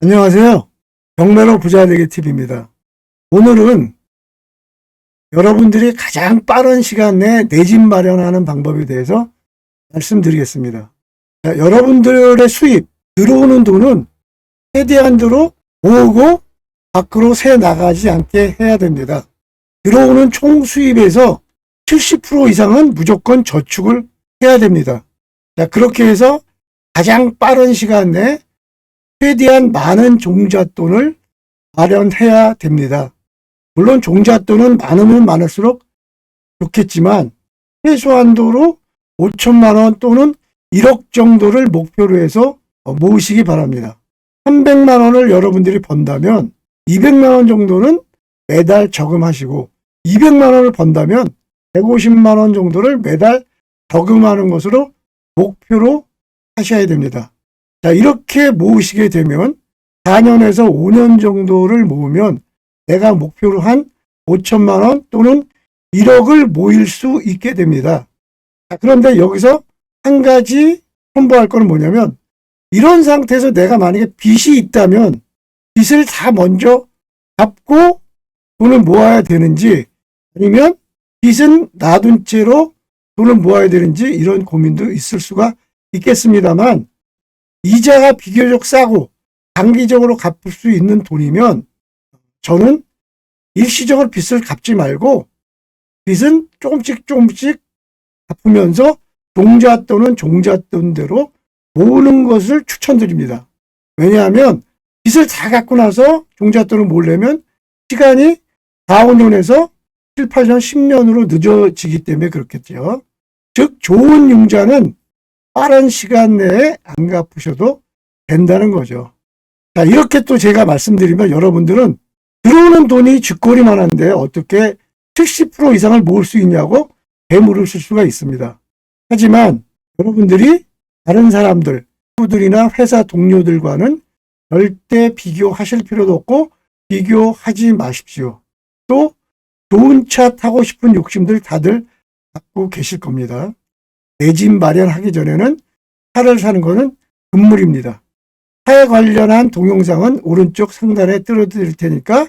안녕하세요. 경매로 부자 되기 팁입니다. 오늘은 여러분들이 가장 빠른 시간 내에 내 집 마련하는 방법에 대해서 말씀드리겠습니다. 자, 여러분들의 수입, 들어오는 돈은 최대한도로 모으고 밖으로 새 나가지 않게 해야 됩니다. 들어오는 총 수입에서 70% 이상은 무조건 저축을 해야 됩니다. 자, 그렇게 해서 가장 빠른 시간 내에 최대한 많은 종잣돈을 마련해야 됩니다. 물론 종잣돈은 많으면 많을수록 좋겠지만 최소한도로 5천만 원 또는 1억 정도를 목표로 해서 모으시기 바랍니다. 300만 원을 여러분들이 번다면 200만 원 정도는 매달 저금하시고 200만 원을 번다면 150만 원 정도를 매달 저금하는 것으로 목표로 하셔야 됩니다. 자, 이렇게 모으시게 되면 4년에서 5년 정도를 모으면 내가 목표로 한 5천만 원 또는 1억을 모일 수 있게 됩니다. 자, 그런데 여기서 한 가지 홍보할 거는 뭐냐면, 이런 상태에서 내가 만약에 빚이 있다면 빚을 다 먼저 갚고 돈을 모아야 되는지, 아니면 빚은 놔둔 채로 돈을 모아야 되는지, 이런 고민도 있을 수가 있겠습니다만, 이자가 비교적 싸고 장기적으로 갚을 수 있는 돈이면 저는 일시적으로 빚을 갚지 말고 빚은 조금씩 갚으면서 종잣돈은 종잣돈대로 모으는 것을 추천드립니다. 왜냐하면 빚을 다 갚고 나서 종잣돈을 모으려면 시간이 4, 5년에서 7, 8년, 10년으로 늦어지기 때문에 그렇겠죠. 즉 좋은 융자는 빠른 시간 내에 안 갚으셔도 된다는 거죠. 자, 이렇게 또 제가 말씀드리면 여러분들은 들어오는 돈이 쥐꼬리만한데 어떻게 70% 이상을 모을 수 있냐고 되물으실 수가 있습니다. 하지만 여러분들이 다른 사람들, 친구들이나 회사 동료들과는 절대 비교하실 필요도 없고 비교하지 마십시오. 또 좋은 차 타고 싶은 욕심들 다들 갖고 계실 겁니다. 내 집 마련하기 전에는 차를 사는 것은 금물입니다. 차에 관련한 동영상은 오른쪽 상단에 띄워드릴 테니까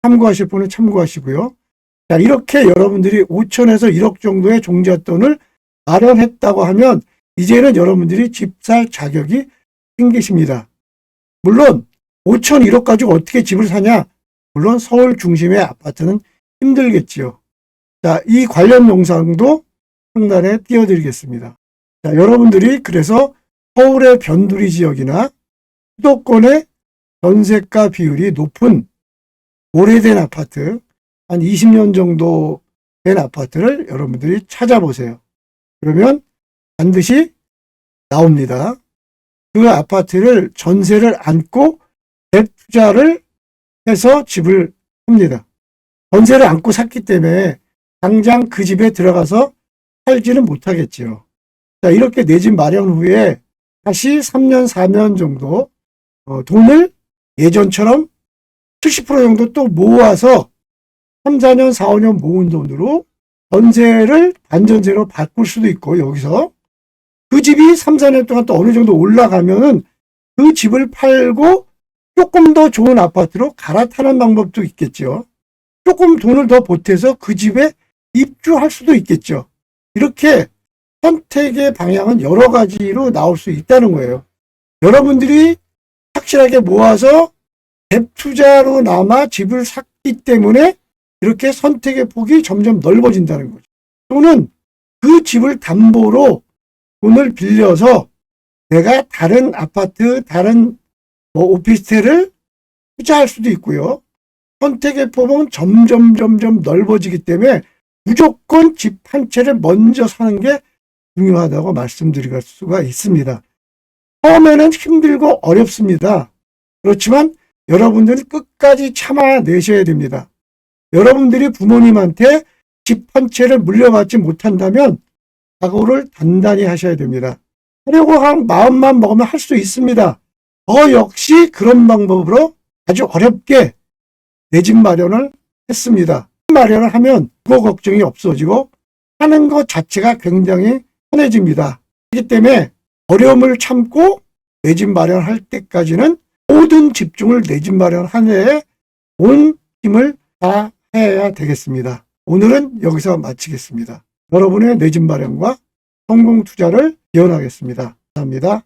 참고하실 분은 참고하시고요. 자, 이렇게 여러분들이 5천에서 1억 정도의 종잣돈을 마련했다고 하면 이제는 여러분들이 집 살 자격이 생기십니다. 물론 5천, 1억 가지고 어떻게 집을 사냐? 물론 서울 중심의 아파트는 힘들겠지요. 자, 이 관련 영상도 상단에 띄워드리겠습니다. 자, 여러분들이 그래서 서울의 변두리 지역이나 수도권의 전세가 비율이 높은 오래된 아파트, 한 20년 정도 된 아파트를 여러분들이 찾아보세요. 그러면 반드시 나옵니다. 그 아파트를 전세를 안고 대투자를 해서 집을 삽니다. 전세를 안고 샀기 때문에 당장 그 집에 들어가서 살지는 못하겠지요. 자, 이렇게 내 집 마련 후에 다시 3년, 4년 정도 돈을 예전처럼 70% 정도 또 모아서 3, 4년, 4, 5년 모은 돈으로 전세를 반전세로 바꿀 수도 있고, 여기서 그 집이 3, 4년 동안 또 어느 정도 올라가면은 그 집을 팔고 조금 더 좋은 아파트로 갈아타는 방법도 있겠죠. 조금 돈을 더 보태서 그 집에 입주할 수도 있겠죠. 이렇게 선택의 방향은 여러 가지로 나올 수 있다는 거예요. 여러분들이 확실하게 모아서 갭 투자로 남아 집을 샀기 때문에 이렇게 선택의 폭이 점점 넓어진다는 거죠. 또는 그 집을 담보로 돈을 빌려서 내가 다른 아파트, 다른 오피스텔을 투자할 수도 있고요. 선택의 폭은 점점 넓어지기 때문에 무조건 집 한 채를 먼저 사는 게 중요하다고 말씀드릴 수가 있습니다. 처음에는 힘들고 어렵습니다. 그렇지만 여러분들이 끝까지 참아내셔야 됩니다. 여러분들이 부모님한테 집 한 채를 물려받지 못한다면 각오를 단단히 하셔야 됩니다. 하려고 한 마음만 먹으면 할 수 있습니다. 역시 그런 방법으로 아주 어렵게 내 집 마련을 했습니다. 마련을 하면 그거 걱정이 없어지고 하는 것 자체가 굉장히 편해집니다. 그렇기 때문에 어려움을 참고 내 집 마련할 때까지는 모든 집중을 내 집 마련 한 해에 온 힘을 다 해야 되겠습니다. 오늘은 여기서 마치겠습니다. 여러분의 내 집 마련과 성공 투자를 기원하겠습니다. 감사합니다.